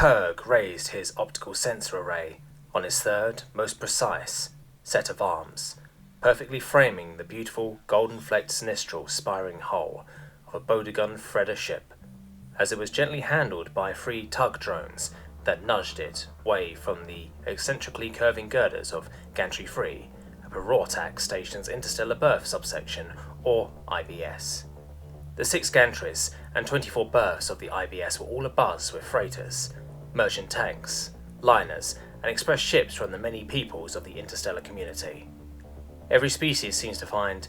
Perg raised his optical sensor array on his third, most precise, set of arms, perfectly framing the beautiful golden-flecked sinistral spiring hull of a Bodegun Fredder ship, as it was gently handled by 3 tug drones that nudged it away from the eccentrically curving girders of Gantry 3, a Perg station's interstellar berth subsection, or IBS. The 6 gantries and 24 berths of the IBS were all abuzz with freighters, merchant tanks, liners, and express ships from the many peoples of the interstellar community. Every species seems to find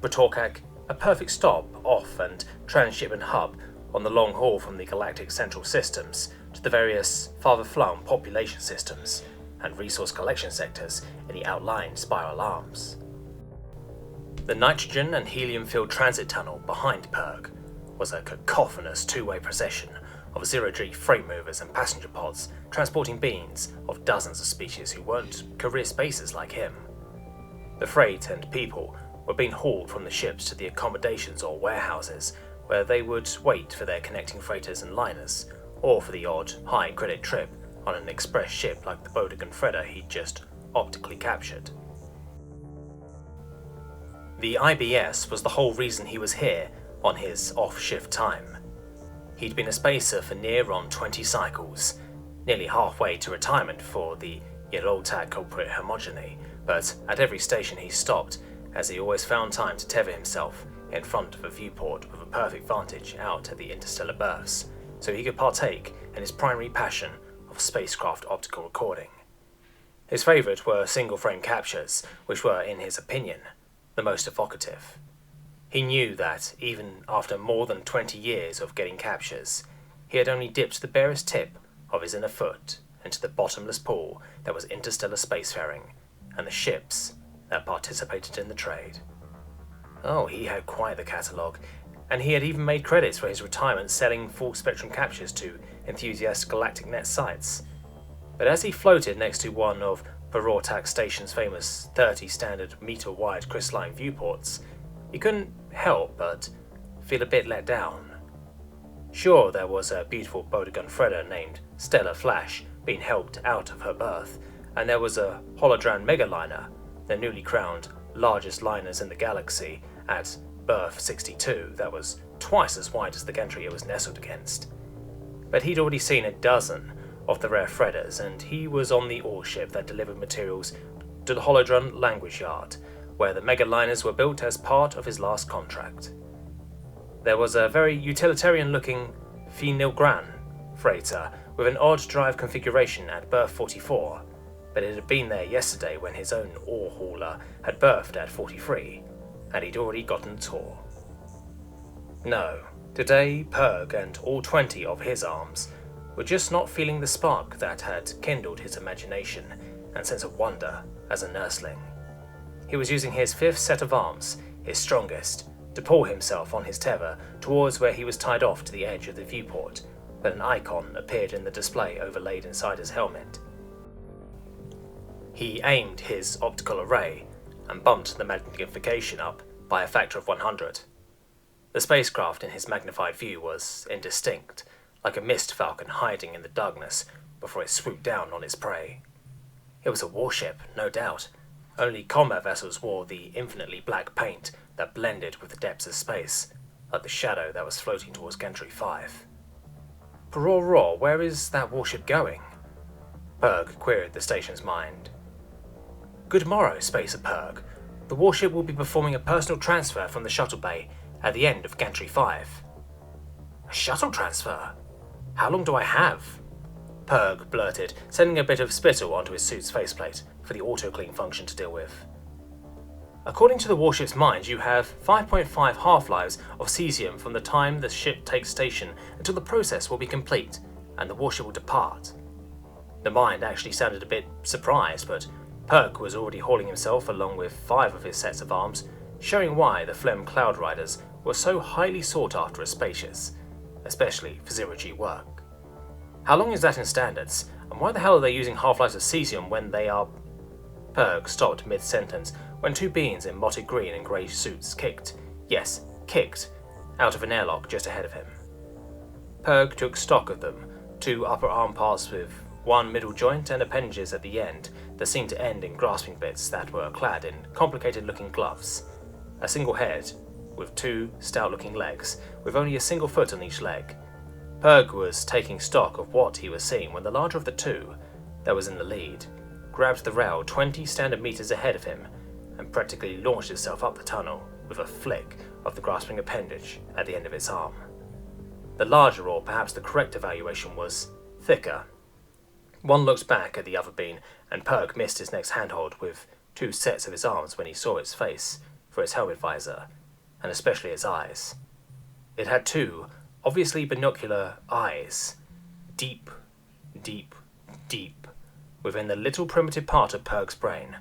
Bretorkak a perfect stop off and transshipment hub on the long haul from the galactic central systems to the various farther-flung population systems and resource collection sectors in the outlying spiral arms. The nitrogen and helium-filled transit tunnel behind Perg was a cacophonous two-way procession of zero-G freight movers and passenger pods transporting beings of dozens of species who weren't career spacers like him. The freight and people were being hauled from the ships to the accommodations or warehouses where they would wait for their connecting freighters and liners, or for the odd high-credit trip on an express ship like the Bodegun Fredder he'd just optically captured. The IBS was the whole reason he was here on his off-shift time. He'd been a spacer for near on 20 cycles, nearly halfway to retirement for the Yellow-Tag culprit homogeny, but at every station he stopped, as he always found time to tether himself in front of a viewport with a perfect vantage out at the interstellar berths, so he could partake in his primary passion of spacecraft optical recording. His favourite were single-frame captures, which were, in his opinion, the most evocative. He knew that, even after more than 20 years of getting captures, he had only dipped the barest tip of his inner foot into the bottomless pool that was interstellar spacefaring, and the ships that participated in the trade. Oh, he had quite the catalogue, and he had even made credits for his retirement selling full-spectrum captures to enthusiast galactic net sites. But as he floated next to one of Perg Station's famous 30 standard meter-wide crystalline viewports, he couldn't help but feel a bit let down. Sure, there was a beautiful Bodegun Fredder named Stellar Flash being helped out of her berth, and there was a Holodran Megaliner, the newly crowned largest liners in the galaxy, at berth 62 that was twice as wide as the gantry it was nestled against. But he'd already seen a dozen of the rare Fredders, and he was on the ore-ship that delivered materials to the Holodran language yard, where the megaliners were built as part of his last contract. There was a very utilitarian-looking Phenilgran freighter with an odd drive configuration at berth 44, but it had been there yesterday when his own ore hauler had berthed at 43, and he'd already gotten a tour. No, today Perg and all 20 of his arms were just not feeling the spark that had kindled his imagination and sense of wonder as a nursling. He was using his 5th set of arms, his strongest, to pull himself on his tether towards where he was tied off to the edge of the viewport, when an icon appeared in the display overlaid inside his helmet. He aimed his optical array and bumped the magnification up by a factor of 100. The spacecraft in his magnified view was indistinct, like a mist falcon hiding in the darkness before it swooped down on its prey. It was a warship, no doubt. Only combat vessels wore the infinitely black paint that blended with the depths of space, like the shadow that was floating towards Gantry 5. Raw, where is that warship going? Perg queried the station's mind. Good morrow, Spacer Perg. The warship will be performing a personal transfer from the shuttle bay at the end of Gantry 5. A shuttle transfer? How long do I have? Perg blurted, sending a bit of spittle onto his suit's faceplate for the auto-clean function to deal with. According to the warship's mind, you have 5.5 half-lives of cesium from the time the ship takes station until the process will be complete and the warship will depart. The mind actually sounded a bit surprised, but Perg was already hauling himself along with 5 of his sets of arms, showing why the Phlegm Cloud Riders were so highly sought after as spacious, especially for zero-G work. How long is that in standards, and why the hell are they using half-lives of cesium when they are... Perg stopped mid-sentence when 2 beings in motted green and grey suits kicked, out of an airlock just ahead of him. Perg took stock of them, two upper arm parts with one middle joint and appendages at the end that seemed to end in grasping bits that were clad in complicated-looking gloves. A single head, with two stout-looking legs, with only a single foot on each leg. Perg was taking stock of what he was seeing when the larger of the two, that was in the lead, grabbed the rail 20 standard meters ahead of him and practically launched itself up the tunnel with a flick of the grasping appendage at the end of its arm. The larger, or perhaps the correct evaluation, was thicker. One looked back at the other beam, and Perg missed his next handhold with two sets of his arms when he saw its face for its helmet visor, and especially its eyes. It had two, obviously binocular eyes, deep, deep, deep, within the little primitive part of Perg's brain.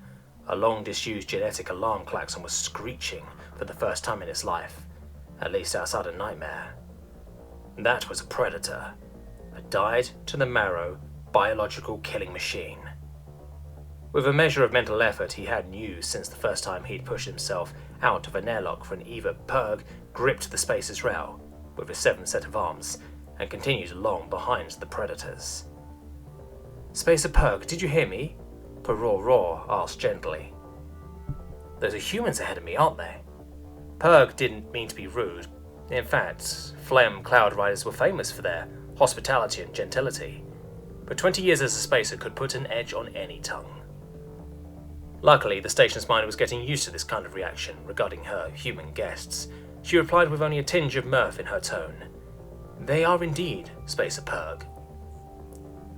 A long-disused genetic alarm klaxon was screeching for the first time in its life, at least outside a nightmare. That was a predator, a dyed-to-the-marrow biological killing machine. With a measure of mental effort he had used since the first time he'd pushed himself out of an airlock for an Eva, Perg gripped the space's rail with his seventh set of arms and continued along behind the predators. "Spacer Perg, did you hear me?" Perg asked gently. "Those are humans ahead of me, aren't they?" Perg didn't mean to be rude. In fact, Phlegm Cloud Riders were famous for their hospitality and gentility, but 20 years as a spacer could put an edge on any tongue. Luckily, the station's mind was getting used to this kind of reaction regarding her human guests. She replied with only a tinge of mirth in her tone. "They are indeed, Spacer Perg.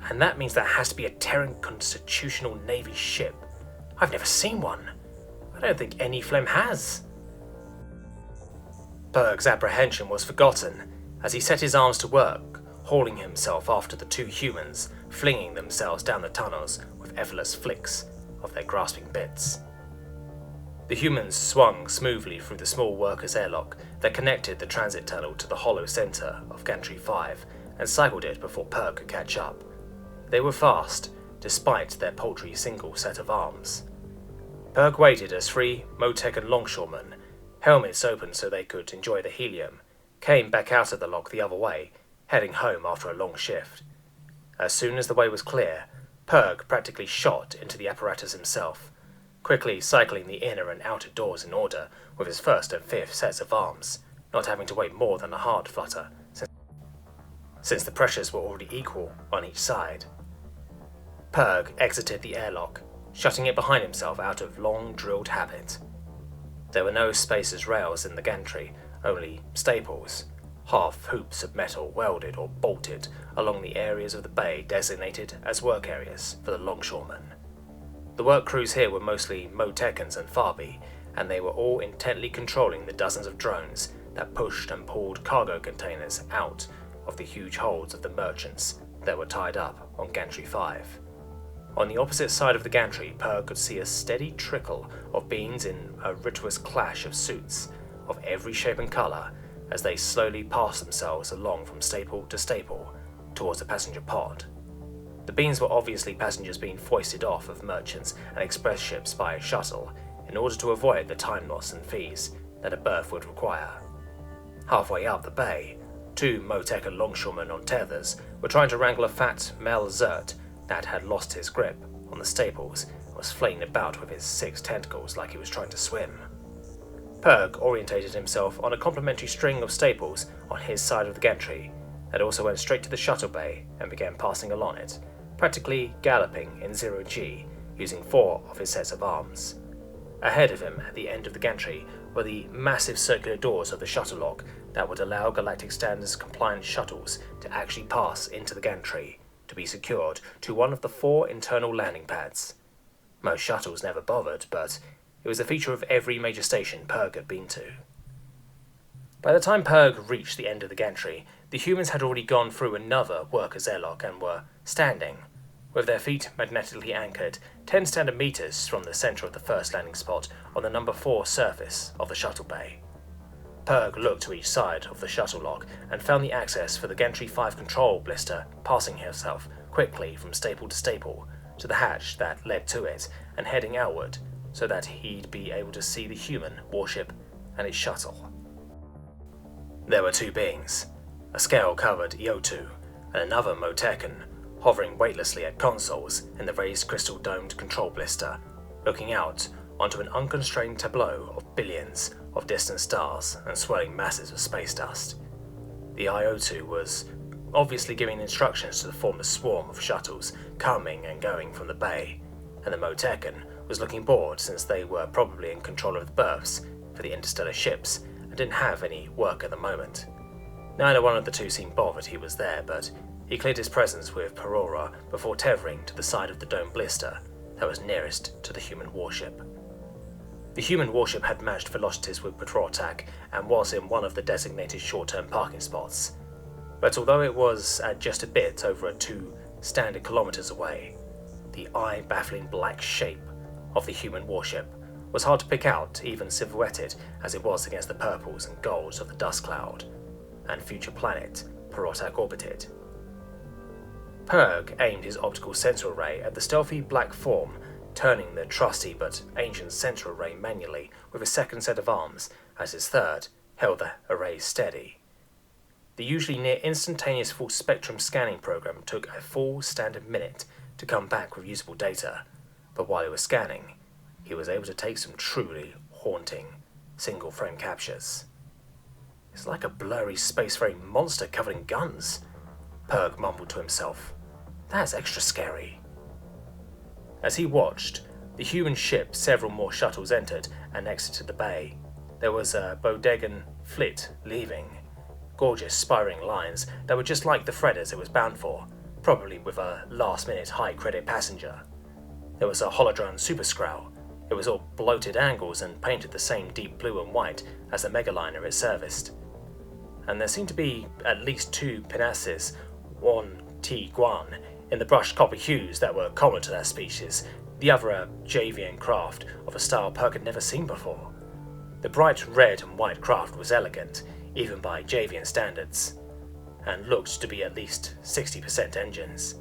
And that means there has to be a Terran Constitutional Navy ship. I've never seen one. I don't think any Phlegm has." Perg's apprehension was forgotten as he set his arms to work, hauling himself after the two humans, flinging themselves down the tunnels with effortless flicks of their grasping bits. The humans swung smoothly through the small workers' airlock that connected the transit tunnel to the hollow center of Gantry 5 and cycled it before Perg could catch up. They were fast, despite their paltry single set of arms. Perg waited as three Motecan longshoremen, helmets open so they could enjoy the helium, came back out of the lock the other way, heading home after a long shift. As soon as the way was clear, Perg practically shot into the apparatus himself, quickly cycling the inner and outer doors in order with his first and fifth sets of arms, not having to wait more than a hard flutter, since the pressures were already equal on each side. Perg exited the airlock, shutting it behind himself out of long-drilled habit. There were no spacer's rails in the gantry, only staples, half hoops of metal welded or bolted along the areas of the bay designated as work areas for the longshoremen. The work crews here were mostly Motecans and Farbi, and they were all intently controlling the dozens of drones that pushed and pulled cargo containers out of the huge holds of the merchants that were tied up on Gantry 5. On the opposite side of the gantry, Perg could see a steady trickle of beings in a rituous clash of suits of every shape and colour as they slowly passed themselves along from staple to staple towards the passenger pod. The beings were obviously passengers being foisted off of merchants and express ships by shuttle in order to avoid the time loss and fees that a berth would require. Halfway up the bay, two Motecan longshoremen on tethers were trying to wrangle a fat male Tshirt that had lost his grip on the staples and was flailing about with his 6 tentacles like he was trying to swim. Perg orientated himself on a complementary string of staples on his side of the gantry that also went straight to the shuttle bay and began passing along it, practically galloping in 0G, using 4 of his sets of arms. Ahead of him, at the end of the gantry, were the massive circular doors of the shuttle lock that would allow Galactic Standards compliant shuttles to actually pass into the gantry, to be secured to one of the 4 internal landing pads. Most shuttles never bothered, but it was a feature of every major station Perg had been to. By the time Perg reached the end of the gantry, the humans had already gone through another workers' airlock and were standing, with their feet magnetically anchored 10 standard meters from the center of the first landing spot on the number 4 surface of the shuttle bay. Perg looked to each side of the shuttle lock and found the access for the Gantry 5 control blister passing himself quickly from staple to staple to the hatch that led to it and heading outward so that he'd be able to see the human warship and its shuttle. There were 2 beings, a scale-covered Iotu and another Motecan, hovering weightlessly at consoles in the raised crystal-domed control blister, looking out onto an unconstrained tableau of billions of distant stars and swirling masses of space dust. The IO2 was obviously giving instructions to the formless swarm of shuttles coming and going from the bay, and the Motecan was looking bored since they were probably in control of the berths for the interstellar ships and didn't have any work at the moment. Neither one of the two seemed bothered he was there, but he cleared his presence with Perora before tethering to the side of the dome blister that was nearest to the human warship. The human warship had matched velocities with patrol attack and was in one of the designated short-term parking spots, but although it was at just a bit over 2 standard kilometers away, the eye-baffling black shape of the human warship was hard to pick out, even silhouetted as it was against the purples and golds of the dust cloud and future planet Perotak orbited. Perg aimed his optical sensor array at the stealthy black form, turning the trusty but ancient sensor array manually with a second set of arms as his third held the array steady. The usually near instantaneous full spectrum scanning program took a full standard minute to come back with usable data, but while he was scanning, he was able to take some truly haunting single frame captures. "It's like a blurry space-faring monster covered in guns," Perg mumbled to himself. "That's extra scary." As he watched, the human ship, several more shuttles entered and exited the bay. There was a Bodegan fleet leaving, gorgeous spiraling lines that were just like the freighters it was bound for, probably with a last-minute high-credit passenger. There was a Holodron Super Skrull. It was all bloated angles and painted the same deep blue and white as the megaliner it serviced. And there seemed to be at least 2 pinnaces, one T-Guan, in the brushed copper hues that were common to that species, the other a Javian craft of a style Perg had never seen before. The bright red and white craft was elegant, even by Javian standards, and looked to be at least 60% engines.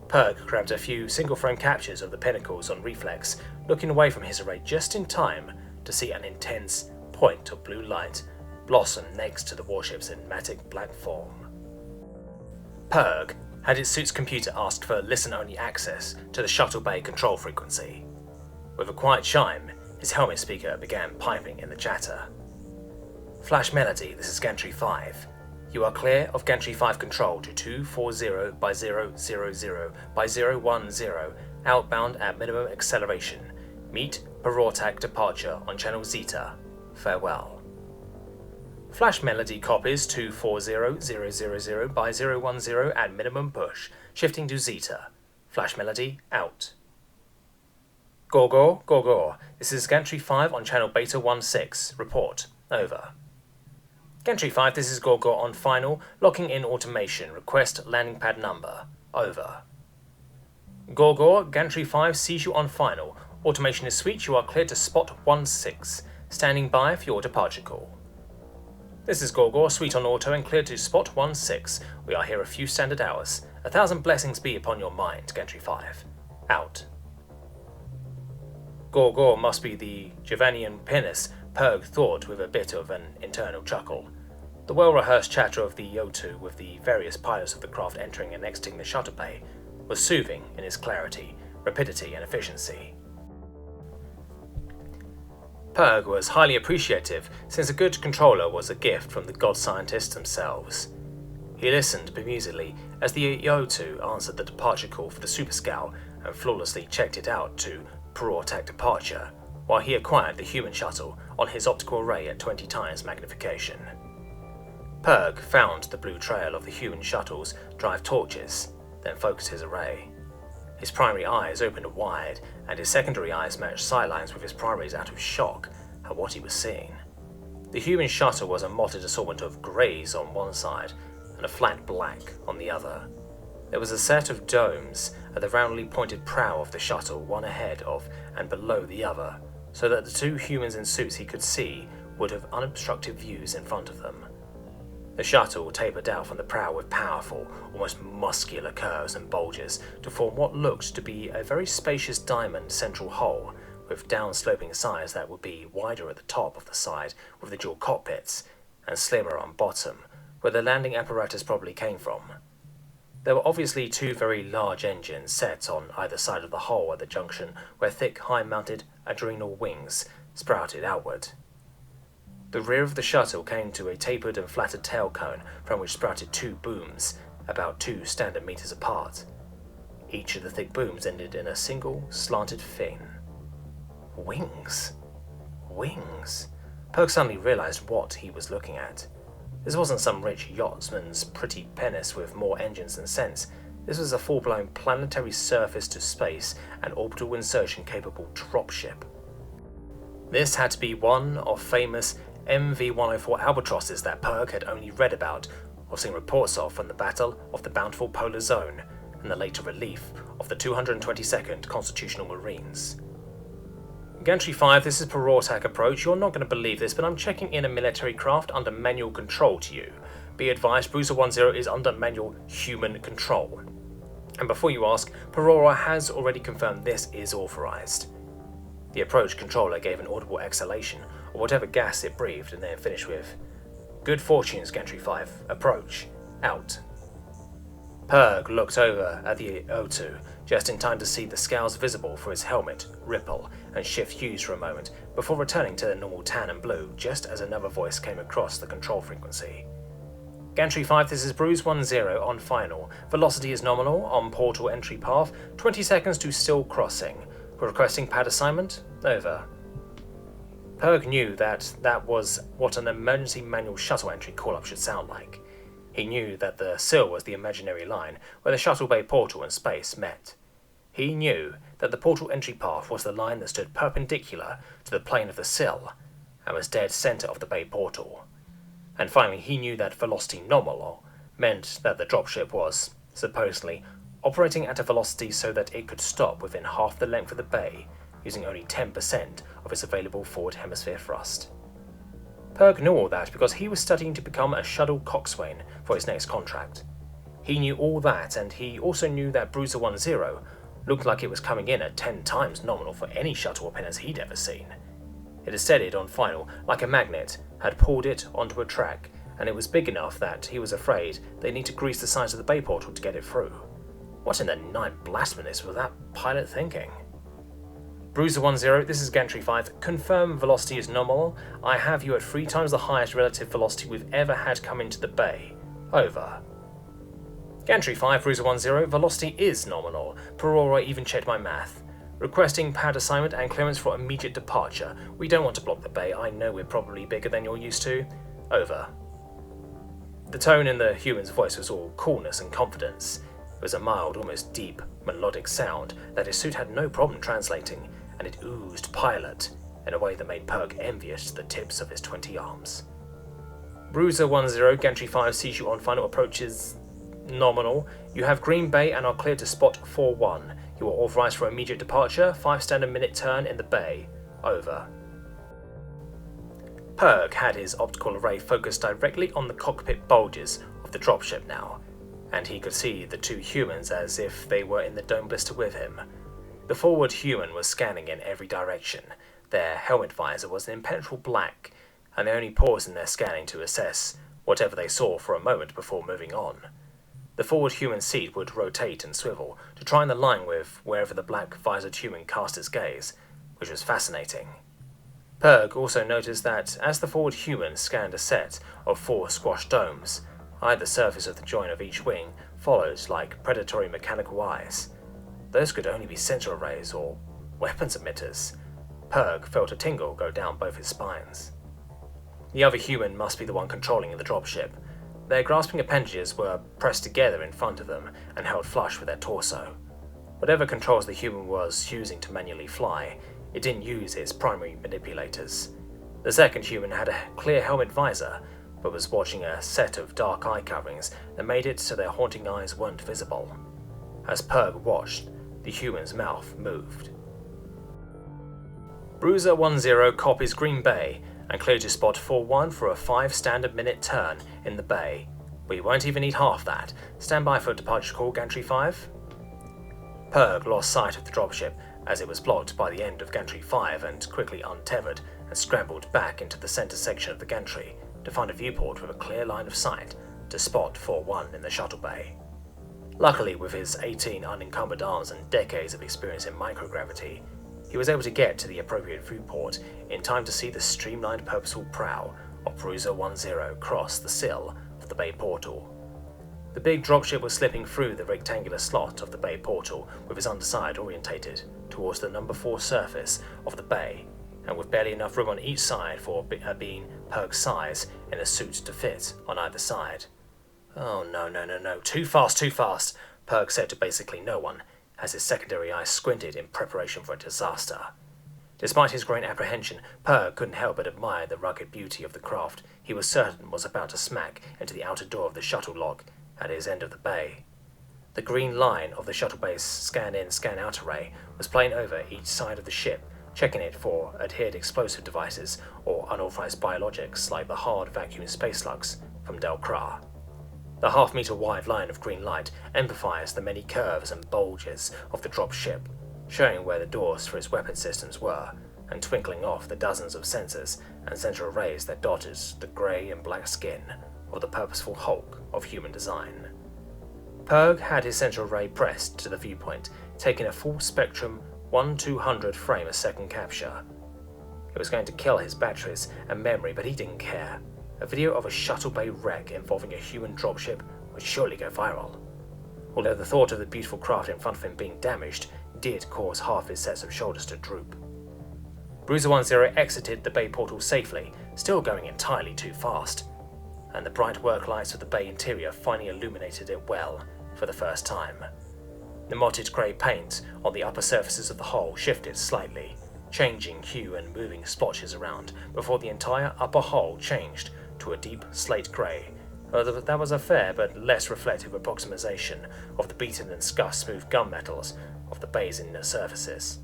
Perg grabbed a few single-frame captures of the pinnacles on reflex, looking away from his array just in time to see an intense point of blue light blossom next to the warship's enigmatic black form. Perg had his suit's computer asked for listen-only access to the shuttle bay control frequency. With a quiet chime, his helmet speaker began piping in the chatter. "Flash Melody, this is Gantry 5. You are clear of Gantry 5 control to 240 by 000 by 010, outbound at minimum acceleration. Meet Perotak departure on channel Zeta. Farewell." Flash Melody copies 240 by 010 at minimum push, shifting to Zeta. Flash Melody out. Gorgor, this is Gantry 5 on channel Beta 16. Report. Over. Gantry 5, this is Gorgor on final, locking in automation. Request landing pad number. Over. Gorgor, Gantry 5 sees you on final. Automation is sweet, you are cleared to spot 16. Standing by for your departure call. This is Gorgor, sweet on auto and cleared to spot 16. We are here a few standard hours. 1,000 blessings be upon your mind, Gantry 5. Out. Gorgor must be the Javanian pinnace, Perg thought with a bit of an internal chuckle. The well-rehearsed chatter of the O2 with the various pilots of the craft entering and exiting the shuttle bay was soothing in its clarity, rapidity and efficiency. Perg was highly appreciative since a good controller was a gift from the god scientists themselves. He listened bemusedly as the O2 answered the departure call for the Super Scout and flawlessly checked it out to Perotak departure, while he acquired the human shuttle on his optical array at 20 times magnification. Perg found the blue trail of the human shuttle's drive torches, then focused his array. His primary eyes opened wide, and his secondary eyes matched sightlines with his primaries out of shock at what he was seeing. The human shuttle was a mottled assortment of greys on one side and a flat black on the other. There was a set of domes at the roundly pointed prow of the shuttle, one ahead of and below the other, so that the 2 humans in suits he could see would have unobstructed views in front of them. The shuttle tapered out from the prow with powerful, almost muscular curves and bulges to form what looked to be a very spacious diamond central hull, with down-sloping sides that would be wider at the top of the side with the dual cockpits, and slimmer on bottom, where the landing apparatus probably came from. There were obviously two very large engines set on either side of the hull at the junction where thick, high-mounted adrenal wings sprouted outward. The rear of the shuttle came to a tapered and flattened tail cone from which sprouted two booms, about 2 standard meters apart. Each of the thick booms ended in a single, slanted fin. Wings. Wings. Perg suddenly realized what he was looking at. This wasn't some rich yachtsman's pretty penis with more engines than sense. This was a full-blown planetary surface-to-space and orbital insertion-capable dropship. This had to be one of famous MV-104 albatrosses that Perg had only read about or seen reports of from the Battle of the Bountiful Polar Zone and the later relief of the 222nd Constitutional Marines. Gantry 5, this is Perortak approach. You're not going to believe this, but I'm checking in a military craft under manual control to you. Be advised, Bruiser 10 is under manual human control. And before you ask, Perora has already confirmed this is authorized. The approach controller gave an audible exhalation, or whatever gas it breathed, and then finished with, "Good fortunes, Gantry 5. Approach. Out." Perg looked over at the O2, just in time to see the scales visible for his helmet ripple and shift hues for a moment, before returning to their normal tan and blue just as another voice came across the control frequency. Gantry 5, this is Bruise 10 on final. Velocity is nominal, on portal entry path, 20 seconds to still crossing. Requesting pad assignment? Over. Perg knew that was what an emergency manual shuttle entry call-up should sound like. He knew that the sill was the imaginary line where the shuttle bay portal and space met. He knew that the portal entry path was the line that stood perpendicular to the plane of the sill and was dead center of the bay portal. And finally, he knew that velocity nominal meant that the dropship was, supposedly, operating at a velocity so that it could stop within half the length of the bay, using only 10% of its available forward hemisphere thrust. Perg knew all that because he was studying to become a shuttle coxswain for his next contract. He knew all that, and he also knew that Bruiser 10 looked like it was coming in at 10 times nominal for any shuttle appearance he'd ever seen. It had steadied on final like a magnet, had pulled it onto a track, and it was big enough that he was afraid they'd need to grease the sides of the bay portal to get it through. What in the night blasphemous was that pilot thinking? Bruiser 10, this is Gantry 5. Confirm velocity is nominal. I have you at 3 times the highest relative velocity we've ever had come into the bay. Over. Gantry 5, Bruiser 10, velocity is nominal. Perora even checked my math. Requesting pad assignment and clearance for immediate departure. We don't want to block the bay. I know we're probably bigger than you're used to. Over. The tone in the human's voice was all coolness and confidence. It was a mild, almost deep, melodic sound that his suit had no problem translating, and it oozed pilot in a way that made Perg envious to the tips of his 20 arms. Bruiser 10, Gantry 5 sees you on final approaches nominal. You have Green Bay and are cleared to spot 4-1. You are authorized for immediate departure, 5 standard minute turn in the bay. Over. Perg had his optical array focused directly on the cockpit bulges of the dropship now, and he could see the 2 humans as if they were in the dome blister with him. The forward human was scanning in every direction. Their helmet visor was an impenetrable black, and they only paused in their scanning to assess whatever they saw for a moment before moving on. The forward human seat would rotate and swivel to try and align with wherever the black-visored human cast its gaze, which was fascinating. Perg also noticed that as the forward human scanned a set of 4 squashed domes, either surface of the joint of each wing followed like predatory mechanical eyes. Those could only be sensor arrays or weapons emitters. Perg felt a tingle go down both his spines. The other human must be the one controlling the dropship. Their grasping appendages were pressed together in front of them and held flush with their torso. Whatever controls the human was using to manually fly, it didn't use its primary manipulators. The second human had a clear helmet visor, but was watching a set of dark eye coverings that made it so their haunting eyes weren't visible. As Perg watched, the human's mouth moved. Bruiser 10 copies Green Bay and cleared to spot 4-1 for a 5 standard minute turn in the bay. We won't even need half that. Stand by for departure call, Gantry 5. Perg lost sight of the dropship as it was blocked by the end of Gantry 5 and quickly untethered and scrambled back into the center section of the gantry to find a viewport with a clear line of sight to spot 4-1 in the shuttle bay. Luckily, with his 18 unencumbered arms and decades of experience in microgravity, he was able to get to the appropriate viewport in time to see the streamlined purposeful prow of Bruiser 10 cross the sill of the bay portal. The big dropship was slipping through the rectangular slot of the bay portal with its underside orientated towards the number 4 surface of the bay, and with barely enough room on each side for her being Perg's size in a suit to fit on either side. "Oh no, too fast, Perg said to basically no one, as his secondary eye squinted in preparation for a disaster. Despite his growing apprehension, Perg couldn't help but admire the rugged beauty of the craft he was certain was about to smack into the outer door of the shuttle lock at his end of the bay. The green line of the shuttle bay's scan-in, scan-out array was playing over each side of the ship, checking it for adhered explosive devices or unauthorized biologics like the hard vacuum space slugs from Del Kra. The half-meter wide line of green light emphasized the many curves and bulges of the drop ship, showing where the doors for its weapon systems were, and twinkling off the dozens of sensors and central arrays that dotted the grey and black skin of the purposeful hulk of human design. Perg had his central array pressed to the viewpoint, taking a full-spectrum 1/200 frame a second capture. It was going to kill his batteries and memory, but he didn't care. A video of a shuttle bay wreck involving a human dropship would surely go viral. Although the thought of the beautiful craft in front of him being damaged did cause half his sets of shoulders to droop. Bruiser 10 exited the bay portal safely, still going entirely too fast, and the bright work lights of the bay interior finally illuminated it well for the first time. The mottled grey paint on the upper surfaces of the hull shifted slightly, changing hue and moving splotches around before the entire upper hull changed to a deep slate grey. That was a fair but less reflective approximation of the beaten and scuffed smooth gunmetals of the bay's inner surfaces.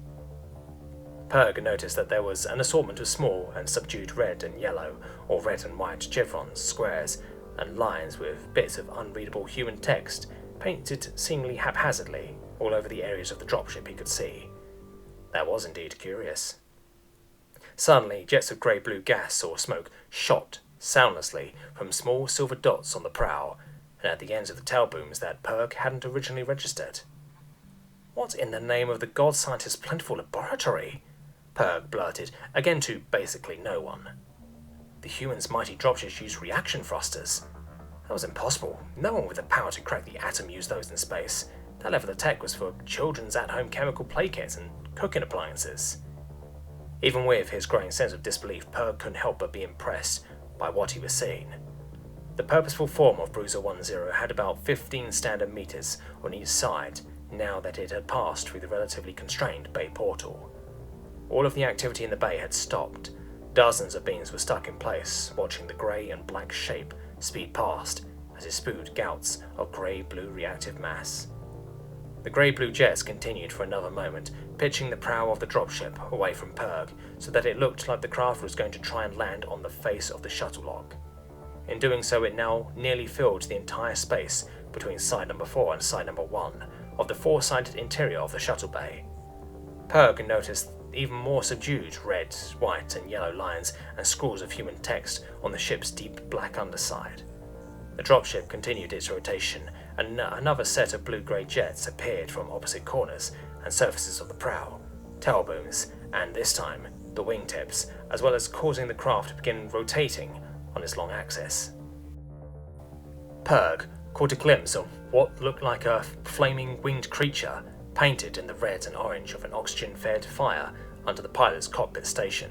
Perg noticed that there was an assortment of small and subdued red and yellow, or red and white chevrons, squares, and lines with bits of unreadable human text painted seemingly haphazardly all over the areas of the dropship he could see. That was indeed curious. Suddenly, jets of grey-blue gas or smoke shot soundlessly from small silver dots on the prow and at the ends of the tail booms that Perg hadn't originally registered. "What in the name of the god scientist's plentiful laboratory?" Perg blurted, again to basically no one. The humans' mighty dropships used reaction thrusters. That was impossible. No one with the power to crack the atom used those in space. That level of tech was for children's at-home chemical play kits and cooking appliances. Even with his growing sense of disbelief, Perg couldn't help but be impressed by what he was seeing. The purposeful form of Bruiser 10 had about 15 standard meters on each side now that it had passed through the relatively constrained bay portal. All of the activity in the bay had stopped. Dozens of beings were stuck in place, watching the grey and black shape speed past as it spewed gouts of grey-blue reactive mass. The grey-blue jets continued for another moment, pitching the prow of the dropship away from Perg so that it looked like the craft was going to try and land on the face of the shuttle lock. In doing so, it now nearly filled the entire space between side number 4 and side number 1 of the four-sided interior of the shuttle bay. Perg noticed even more subdued red, white, and yellow lines and scrawls of human text on the ship's deep black underside. The dropship continued its rotation, and another set of blue-grey jets appeared from opposite corners and surfaces of the prow, tail booms, and this time the wingtips, as well as causing the craft to begin rotating on its long axis. Perg caught a glimpse of what looked like a flaming winged creature painted in the red and orange of an oxygen-fed fire under the pilot's cockpit station.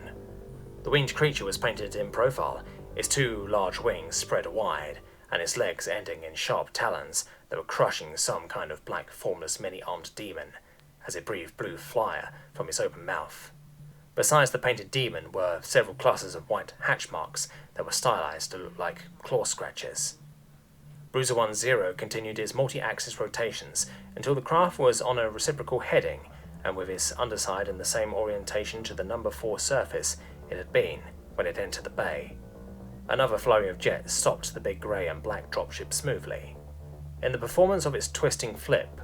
The winged creature was painted in profile, its two large wings spread wide, and its legs ending in sharp talons that were crushing some kind of black, formless, many-armed demon as it breathed blue fire from its open mouth. Besides the painted demon were several clusters of white hatch marks that were stylized to look like claw scratches. Bruiser 10 continued its multi-axis rotations until the craft was on a reciprocal heading and with its underside in the same orientation to the number 4 surface it had been when it entered the bay. Another flurry of jets stopped the big grey and black dropship smoothly. In the performance of its twisting flip,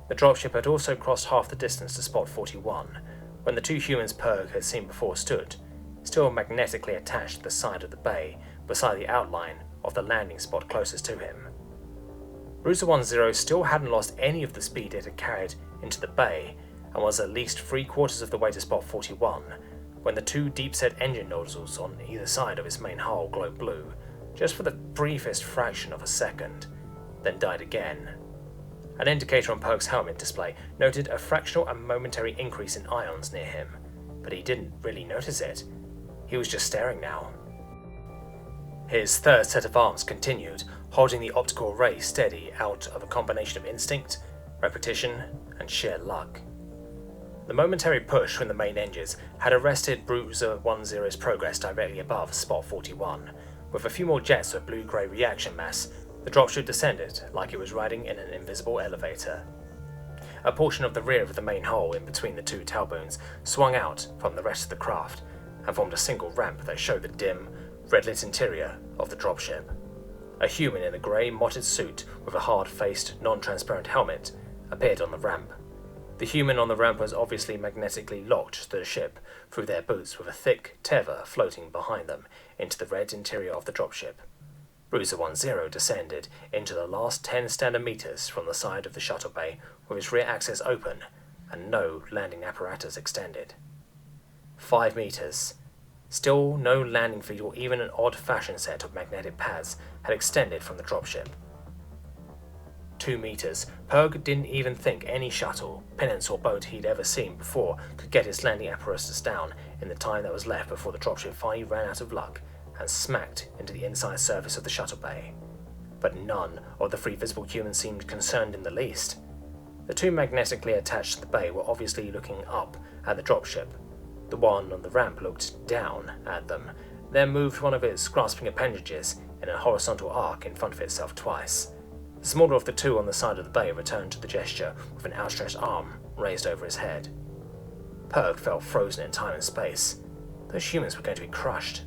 the dropship had also crossed half the distance to spot 41, when the two humans Perg had seen before stood, still magnetically attached to the side of the bay beside the outline of the landing spot closest to him. Bruiser 10 still hadn't lost any of the speed it had carried into the bay, and was at least 3/4 of the way to spot 41, when the two deep-set engine nozzles on either side of its main hull glowed blue, just for the briefest fraction of a second, then died again. An indicator on Perg's helmet display noted a fractional and momentary increase in ions near him, but he didn't really notice it. He was just staring now. His third set of arms continued, holding the optical ray steady out of a combination of instinct, repetition, and sheer luck. The momentary push from the main engines had arrested Bruiser 10's progress directly above Spot 41. With a few more jets of blue-grey reaction mass, the dropship descended like it was riding in an invisible elevator. A portion of the rear of the main hull in between the two tailbooms swung out from the rest of the craft and formed a single ramp that showed the dim, red-lit interior of the dropship. A human in a grey motted suit with a hard-faced, non-transparent helmet appeared on the ramp. The human on the ramp was obviously magnetically locked to the ship through their boots, with a thick tether floating behind them into the red interior of the dropship. Bruiser 10 descended into the last 10 standard meters from the side of the shuttle bay with its rear access open and no landing apparatus extended. 5 meters. Still no landing feed or even an odd-fashioned set of magnetic pads had extended from the dropship. 2 meters. Perg didn't even think any shuttle, pinnace or boat he'd ever seen before could get its landing apparatus down in the time that was left before the dropship finally ran out of luck and smacked into the inside surface of the shuttle bay. But none of the 3 visible humans seemed concerned in the least. The 2 magnetically attached to the bay were obviously looking up at the dropship. The one on the ramp looked down at them, then moved one of its grasping appendages in a horizontal arc in front of itself twice. The smaller of the 2 on the side of the bay returned to the gesture with an outstretched arm raised over his head. Perg felt frozen in time and space. Those humans were going to be crushed.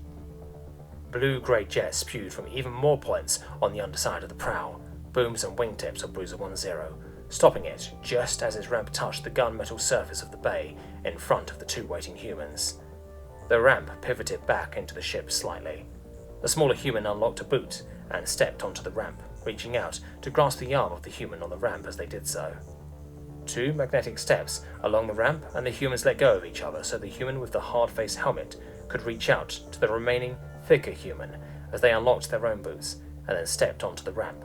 Blue-grey jets spewed from even more points on the underside of the prow, booms and wingtips of Bruiser 10, stopping it just as its ramp touched the gunmetal surface of the bay in front of the 2 waiting humans. The ramp pivoted back into the ship slightly. The smaller human unlocked a boot and stepped onto the ramp, reaching out to grasp the arm of the human on the ramp as they did so. 2 magnetic steps along the ramp, and the humans let go of each other so the human with the hard-face helmet could reach out to the remaining, thicker human as they unlocked their own boots and then stepped onto the ramp.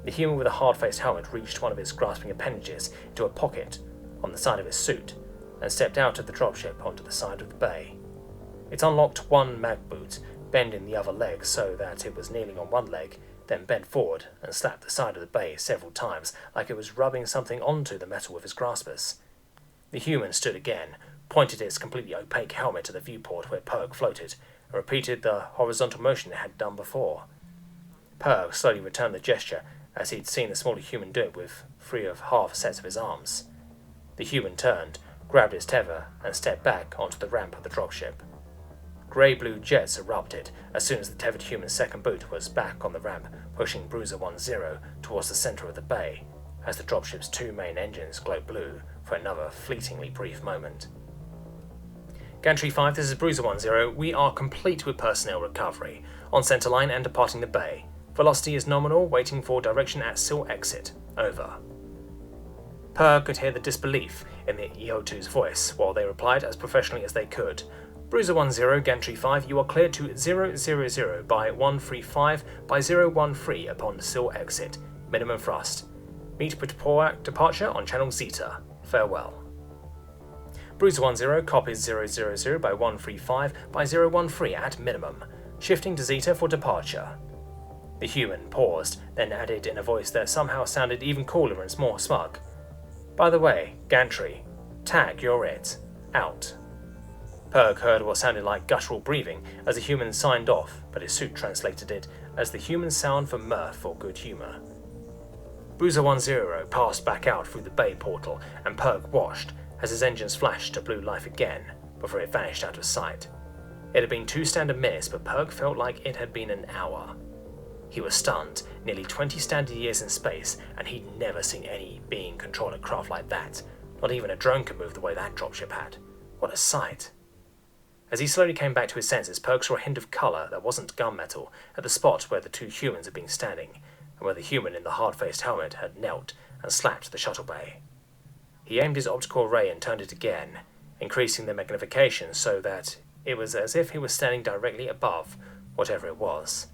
The human with the hard-faced helmet reached one of its grasping appendages into a pocket on the side of its suit and stepped out of the dropship onto the side of the bay. It unlocked one mag boot, bending the other leg so that it was kneeling on one leg, then bent forward and slapped the side of the bay several times like it was rubbing something onto the metal with its graspers. The human stood again, pointed its completely opaque helmet at the viewport where Perg floated, and repeated the horizontal motion it had done before. Perg slowly returned the gesture as he'd seen the smaller human do it with 3 of half sets of his arms. The human turned, grabbed its tether, and stepped back onto the ramp of the dropship. Grey-blue jets erupted as soon as the tethered human's second boot was back on the ramp, pushing Bruiser 10 towards the center of the bay, as the dropship's 2 main engines glowed blue for another fleetingly brief moment. Gantry 5, this is Bruiser 10. We are complete with personnel recovery, on centerline and departing the bay. Velocity is nominal, waiting for direction at SIL exit. Over. Perg could hear the disbelief in the EO2's voice, while they replied as professionally as they could. Bruiser 10, Gantry 5, you are cleared to 000 by 135 by 013 upon SIL exit. Minimum thrust. Meet departure on channel Zeta. Farewell. Bruiser 10 copies 000 by 135 by 013 at minimum. Shifting to Zeta for departure. The human paused, then added in a voice that somehow sounded even cooler and more smug. By the way, Gantry, tag, you're it. Out. Perg heard what sounded like guttural breathing as the human signed off, but his suit translated it as the human sound for mirth or good humour. Bruiser 10 passed back out through the bay portal, and Perg watched as his engines flashed to blue life again before it vanished out of sight. It had been 2 standard minutes, but Perg felt like it had been an hour. He was stunned, nearly 20 standard years in space, and he'd never seen any being control a craft like that. Not even a drone could move the way that dropship had. What a sight. As he slowly came back to his senses, Perg saw a hint of colour that wasn't gunmetal at the spot where the 2 humans had been standing, and where the human in the hard-faced helmet had knelt and slapped the shuttle bay. He aimed his optical array and turned it again, increasing the magnification so that it was as if he was standing directly above whatever it was.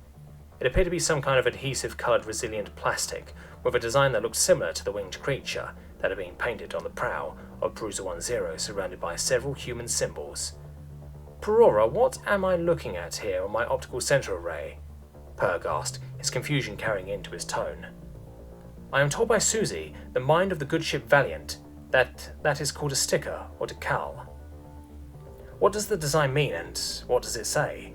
It appeared to be some kind of adhesive-coloured resilient plastic, with a design that looked similar to the winged creature that had been painted on the prow of Bruiser 10, surrounded by several human symbols. "Perora, what am I looking at here on my optical center array?" Perg asked, his confusion carrying into his tone. "I am told by Susie, the mind of the good ship Valiant, that is called a sticker or decal." "What does the design mean, and what does it say?"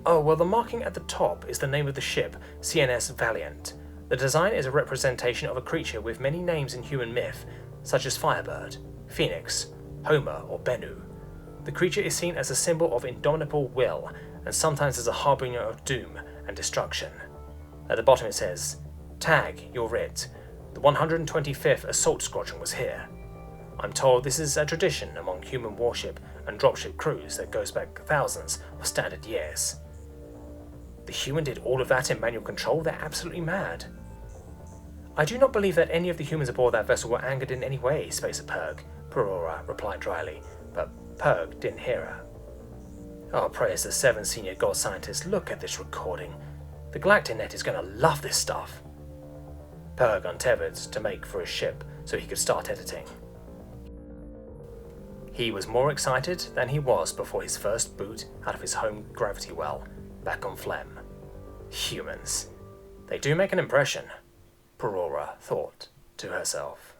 "Oh, well, the marking at the top is the name of the ship, CNS Valiant. The design is a representation of a creature with many names in human myth, such as Firebird, Phoenix, Homer, or Bennu. The creature is seen as a symbol of indomitable will, and sometimes as a harbinger of doom and destruction. At the bottom it says, 'Tag, you're it. The 125th Assault Squadron was here.' I'm told this is a tradition among human warship and dropship crews that goes back thousands of standard years." "The human did all of that in manual control? They're absolutely mad." "I do not believe that any of the humans aboard that vessel were angered in any way, Spacer Perg," Perora replied dryly, but Perg didn't hear her. "Oh, praise the 7 senior god scientists, look at this recording. The Galactinet is going to love this stuff." Perg untethered to make for his ship so he could start editing. He was more excited than he was before his first boot out of his home gravity well, back on Phlegm. Humans. They do make an impression, Perora thought to herself.